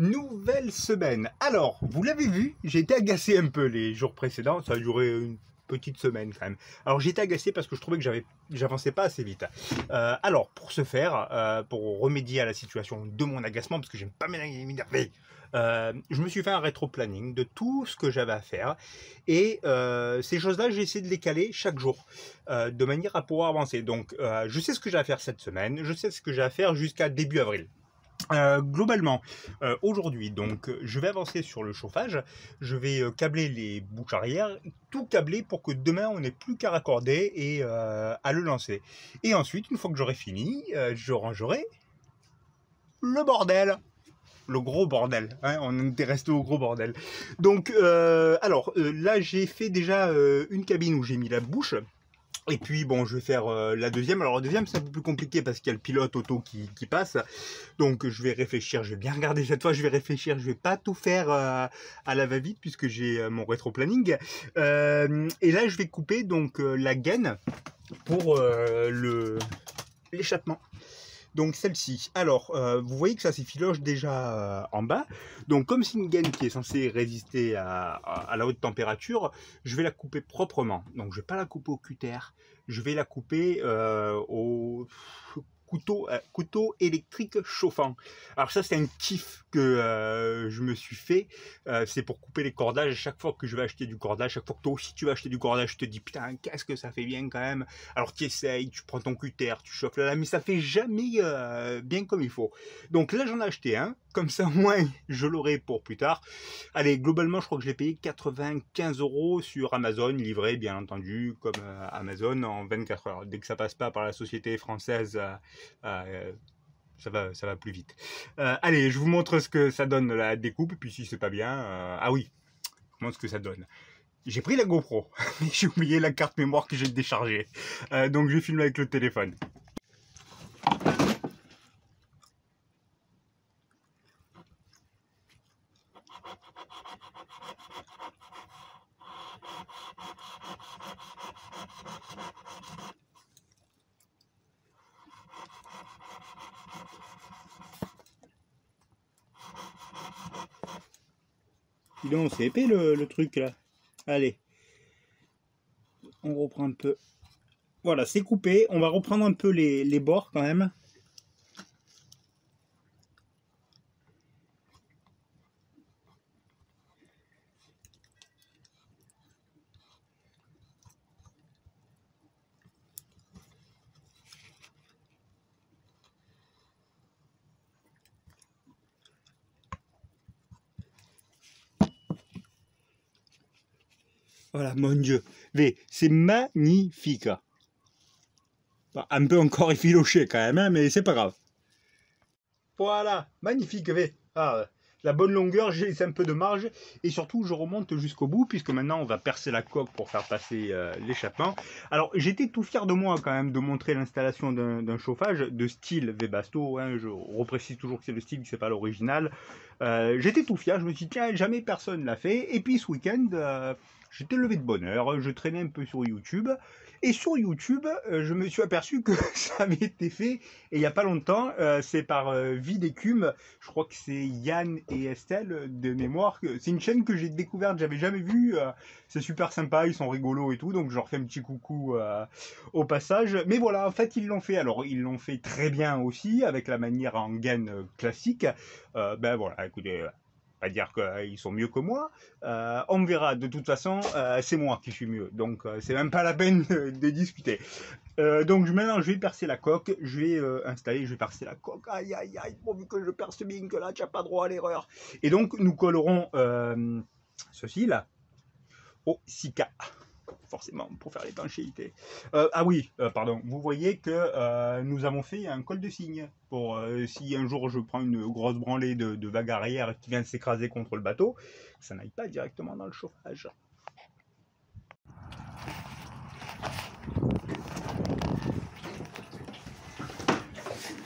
Nouvelle semaine. Alors, vous l'avez vu, j'ai été agacé un peu les jours précédents. Ça a duré une petite semaine quand même. Alors, j'ai été agacé parce que je trouvais que j'avançais pas assez vite. Alors, pour ce faire, pour remédier à la situation de mon agacement, parce que j'aime pas m'énerver, je me suis fait un rétro-planning de tout ce que j'avais à faire. Et ces choses-là, j'ai essayé de les caler chaque jour, de manière à pouvoir avancer. Donc, je sais ce que j'ai à faire cette semaine. Je sais ce que j'ai à faire jusqu'à début avril. Globalement, aujourd'hui, donc, je vais avancer sur le chauffage, je vais câbler les bouches arrière, tout câbler pour que demain on n'ait plus qu'à raccorder et à le lancer. Et ensuite, une fois que j'aurai fini, je rangerai le bordel. Le gros bordel, hein, on était resté au gros bordel. Donc, là j'ai fait déjà une cabine où j'ai mis la bouche. Et puis bon, je vais faire la deuxième. Alors la deuxième c'est un peu plus compliqué parce qu'il y a le pilote auto qui passe. Donc je vais réfléchir, je vais bien regarder cette fois, je vais réfléchir. Je vais pas tout faire à la va-vite puisque j'ai mon rétro-planning. Et là je vais couper donc la gaine pour l'échappement. Donc celle-ci. Alors, vous voyez que ça s'effiloche déjà en bas. Donc comme c'est une gaine qui est censée résister à la haute température, je vais la couper proprement. Donc je ne vais pas la couper au cutter, je vais la couper au couteau électrique chauffant. Alors ça c'est un kiff que je me suis fait. C'est pour couper les cordages. Chaque fois que je vais acheter du cordage, chaque fois que toi aussi tu vas acheter du cordage, je te dis putain qu'est-ce que ça fait bien quand même. Alors tu essayes, tu prends ton cutter, tu chauffes là, mais ça fait jamais bien comme il faut. Donc là j'en ai acheté un, comme ça au moins je l'aurai pour plus tard. Allez, globalement je crois que je l'ai payé 95 € sur Amazon, livré bien entendu comme Amazon en 24 heures. Dès que ça passe pas par la société française, ça va plus vite. Allez, je vous montre ce que ça donne la découpe, et puis si c'est pas bien, ah oui, je vous montre ce que ça donne. J'ai pris la GoPro, mais j'ai oublié la carte mémoire que j'ai déchargée. Donc je filme avec le téléphone. Dis donc, c'est épais le truc là. Allez, on reprend un peu. Voilà, c'est coupé. On va reprendre un peu les bords quand même. Voilà, mon Dieu. C'est magnifique. Un peu encore effiloché quand même, hein, mais c'est pas grave. Voilà, magnifique. La bonne longueur, j'ai laissé un peu de marge. Et surtout, je remonte jusqu'au bout, puisque maintenant, on va percer la coque pour faire passer l'échappement. Alors, j'étais tout fier de moi quand même de montrer l'installation d'un chauffage de style Webasto. Hein, je reprécise toujours que c'est le style, que c'est pas l'original. J'étais tout fier, je me suis dit, tiens, jamais personne l'a fait. Et puis ce week-end, j'étais levé de bonne heure, je traînais un peu sur YouTube. Et sur YouTube, je me suis aperçu que ça avait été fait, et il n'y a pas longtemps, c'est par Vie d'écume, je crois que c'est Yann et Estelle de mémoire. C'est une chaîne que j'ai découverte, j'avais jamais vu, c'est super sympa, ils sont rigolos et tout, donc je leur fais un petit coucou au passage. Mais voilà, en fait ils l'ont fait, alors ils l'ont fait très bien aussi, avec la manière en gaine classique. Ben voilà, écoutez... pas dire qu'ils sont mieux que moi, on verra, de toute façon, c'est moi qui suis mieux, donc c'est même pas la peine de discuter. Donc maintenant je vais percer la coque, je vais installer, je vais percer la coque, aïe aïe aïe, pourvu que je perce bien, que là tu n'as pas droit à l'erreur. Et donc nous collerons ceci là, au Sika. Forcément pour faire l'étanchéité. Ah oui, pardon, vous voyez que nous avons fait un col de cygne pour si un jour je prends une grosse branlée de vague arrière qui vient de s'écraser contre le bateau, ça n'aille pas directement dans le chauffage.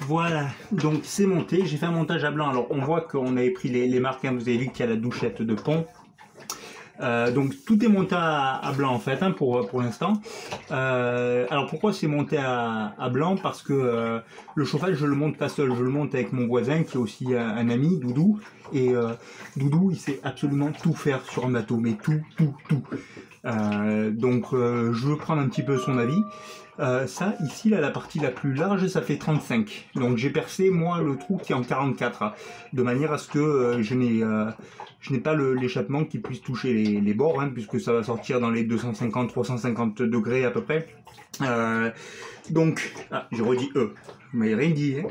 Voilà, donc c'est monté, j'ai fait un montage à blanc. Alors on voit qu'on avait pris les marques, hein, vous avez vu qu'il y a la douchette de pont. Donc tout est monté à blanc en fait hein, pour l'instant. Alors pourquoi c'est monté à blanc? Parce que le chauffage je le monte pas seul, je le monte avec mon voisin qui est aussi un ami, Doudou. Et Doudou il sait absolument tout faire sur un bateau, mais tout. Donc je veux prendre un petit peu son avis. Ça ici là, la partie la plus large ça fait 35, donc j'ai percé moi le trou qui est en 44 de manière à ce que je n'ai pas l'échappement qui puisse toucher les bords hein, puisque ça va sortir dans les 250-350 degrés à peu près. Donc j'ai redit vous m'avez rien dit hein.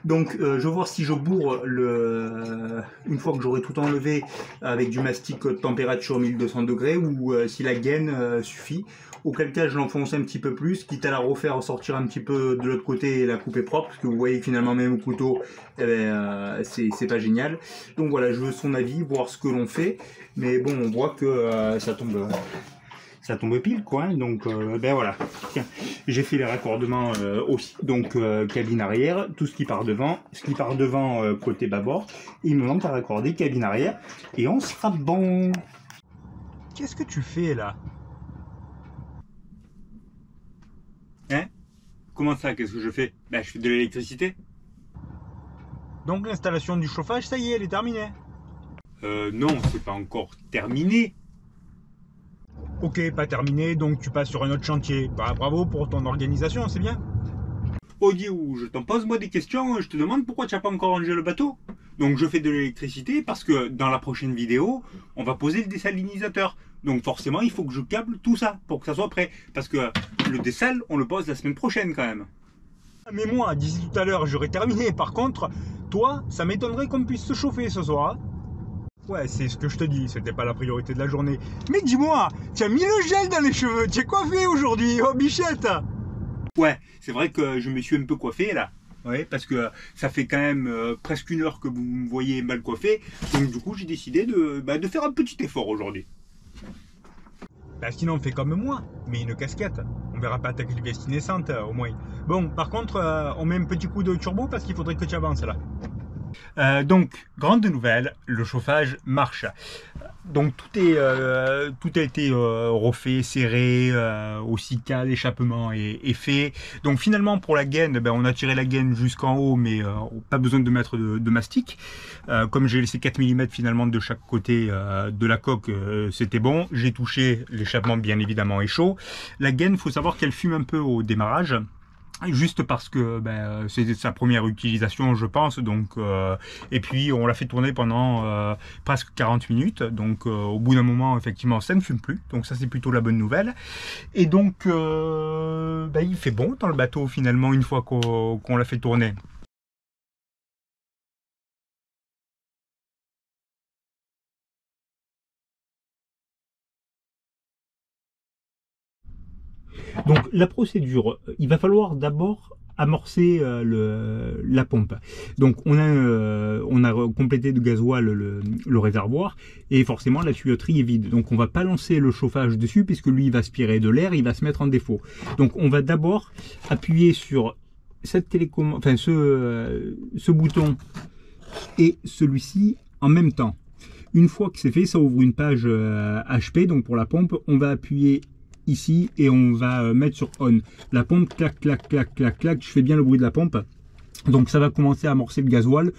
Donc je vais voir si je bourre une fois que j'aurai tout enlevé avec du mastic température 1200 degrés ou si la gaine suffit. Auquel cas je l'enfonce un petit peu plus, quitte à la refaire sortir un petit peu de l'autre côté et la couper propre, parce que vous voyez que finalement même au couteau, c'est pas génial. Donc voilà, je veux son avis, voir ce que l'on fait, mais bon, on voit que ça tombe pile quoi, hein. Donc ben voilà, j'ai fait les raccordements aussi, donc cabine arrière, tout ce qui part devant, côté bâbord, et il me manque à raccorder cabine arrière, et on sera bon. Qu'est-ce que tu fais là? Hein? Comment ça, qu'est-ce que je fais? Ben, je fais de l'électricité. Donc l'installation du chauffage, ça y est, elle est terminée. Non, c'est pas encore terminé. Ok, pas terminé, donc tu passes sur un autre chantier. Bah, bravo pour ton organisation, c'est bien. Odiou, je t'en pose moi des questions, je te demande pourquoi tu n'as pas encore rangé le bateau. Donc je fais de l'électricité parce que dans la prochaine vidéo, on va poser le désalinisateur. Donc forcément, il faut que je câble tout ça pour que ça soit prêt. Parce que le désal, on le pose la semaine prochaine quand même. Mais moi, d'ici tout à l'heure, j'aurais terminé. Par contre, toi, ça m'étonnerait qu'on puisse se chauffer ce soir. Ouais, c'est ce que je te dis, c'était pas la priorité de la journée. Mais dis-moi, tu as mis le gel dans les cheveux, tu es coiffé aujourd'hui, oh bichette! Ouais, c'est vrai que je me suis un peu coiffé là. Ouais, parce que ça fait quand même presque une heure que vous me voyez mal coiffé. Donc du coup, j'ai décidé de faire un petit effort aujourd'hui. Bah sinon, fais comme moi, mets une casquette. On verra pas ta vestie naissante au moins. Bon, par contre, on met un petit coup de turbo parce qu'il faudrait que tu avances là. Donc, grande nouvelle, le chauffage marche. Donc tout a été refait, serré, aussi cale, l'échappement est fait. Donc finalement pour la gaine, on a tiré la gaine jusqu'en haut, mais pas besoin de mettre de mastic. Comme j'ai laissé 4 mm finalement de chaque côté de la coque, c'était bon. J'ai touché l'échappement bien évidemment est chaud. La gaine, il faut savoir qu'elle fume un peu au démarrage. Juste parce que c'était sa première utilisation je pense, donc et puis on l'a fait tourner pendant presque 40 minutes, donc au bout d'un moment effectivement ça ne fume plus, donc ça c'est plutôt la bonne nouvelle. Et donc il fait bon dans le bateau finalement une fois qu'on l'a fait tourner. Donc la procédure, il va falloir d'abord amorcer la pompe. Donc on a complété de gasoil le réservoir et forcément la tuyauterie est vide. Donc on va pas lancer le chauffage dessus puisque lui il va aspirer de l'air, il va se mettre en défaut. Donc on va d'abord appuyer sur cette télécommande, enfin ce bouton et celui-ci en même temps. Une fois que c'est fait, ça ouvre une page HP, donc pour la pompe, on va appuyer ici et on va mettre sur on. La pompe clac clac clac clac clac, je fais bien le bruit de la pompe. Donc ça va commencer à amorcer le gasoil.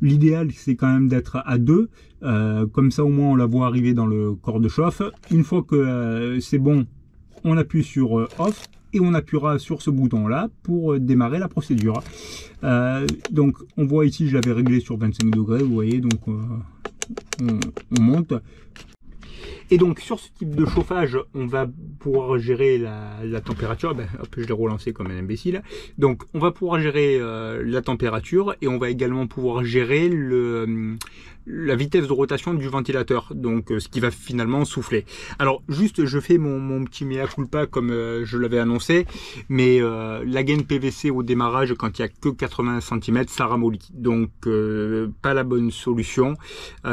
L'idéal c'est quand même d'être à 2, comme ça au moins on la voit arriver dans le corps de chauffe. Une fois que c'est bon, on appuie sur off et on appuiera sur ce bouton là pour démarrer la procédure. Donc on voit ici je l'avais réglé sur 25 degrés, vous voyez, donc on monte. Et donc sur ce type de chauffage, on va pouvoir gérer la température. Hop, je l'ai relancé comme un imbécile. Donc on va pouvoir gérer la température et on va également pouvoir gérer la vitesse de rotation du ventilateur, donc ce qui va finalement souffler. Alors juste je fais mon petit mea culpa comme je l'avais annoncé, mais la gaine PVC au démarrage quand il n'y a que 80 cm ça ramollit, donc pas la bonne solution.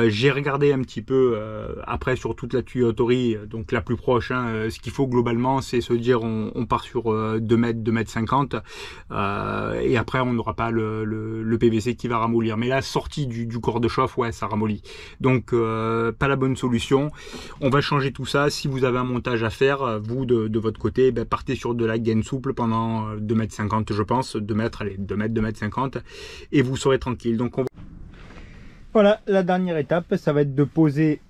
J'ai regardé un petit peu après sur toute la tuyauterie, donc la plus proche, hein, ce qu'il faut globalement c'est se dire on part sur 2 mètres, 2 mètres 50 et après on n'aura pas le PVC qui va ramollir, mais la sortie du corps de chauffe, ouais, ça ramollit. Donc pas la bonne solution. On va changer tout ça. Si vous avez un montage à faire, vous de votre côté, ben, partez sur de la gaine souple pendant 2,50 m je pense, 2 mètres, allez, 2 mètres, 2,50 m, et vous serez tranquille. Donc voilà, la dernière étape, ça va être de poser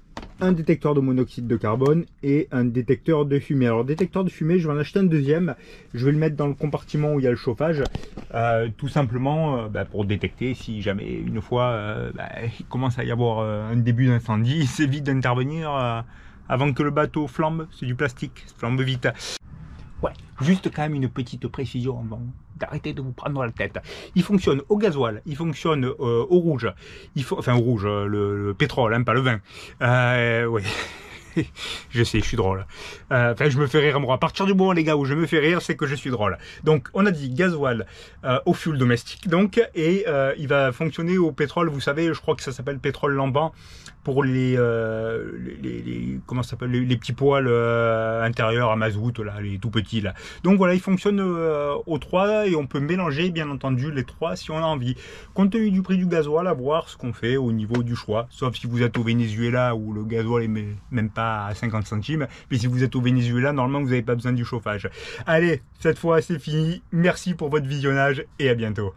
un détecteur de monoxyde de carbone et un détecteur de fumée. Alors détecteur de fumée, je vais en acheter un deuxième, je vais le mettre dans le compartiment où il y a le chauffage, tout simplement pour détecter si jamais une fois il commence à y avoir un début d'incendie, c'est vite d'intervenir avant que le bateau flambe. C'est du plastique, ça flambe vite. Ouais, juste quand même une petite précision avant d'arrêter de vous prendre la tête. Il fonctionne au gasoil, il fonctionne au rouge, enfin au rouge, le pétrole, hein, pas le vin. Ouais. Je sais, je suis drôle. Enfin, je me fais rire moi. À partir du moment, les gars, où je me fais rire, c'est que je suis drôle. Donc, on a dit gasoil au fioul domestique, donc, et il va fonctionner au pétrole. Vous savez, je crois que ça s'appelle pétrole lambant pour comment ça s'appelle, les petits poêles intérieurs à mazout, là, les tout petits là. Donc voilà, il fonctionne aux 3 et on peut mélanger, bien entendu, les 3 si on a envie. Compte tenu du prix du gasoil, à voir ce qu'on fait au niveau du choix. Sauf si vous êtes au Venezuela où le gasoil est même pas à 50 centimes. Mais si vous êtes au Venezuela, normalement, vous n'avez pas besoin du chauffage. Allez, cette fois, c'est fini. Merci pour votre visionnage et à bientôt.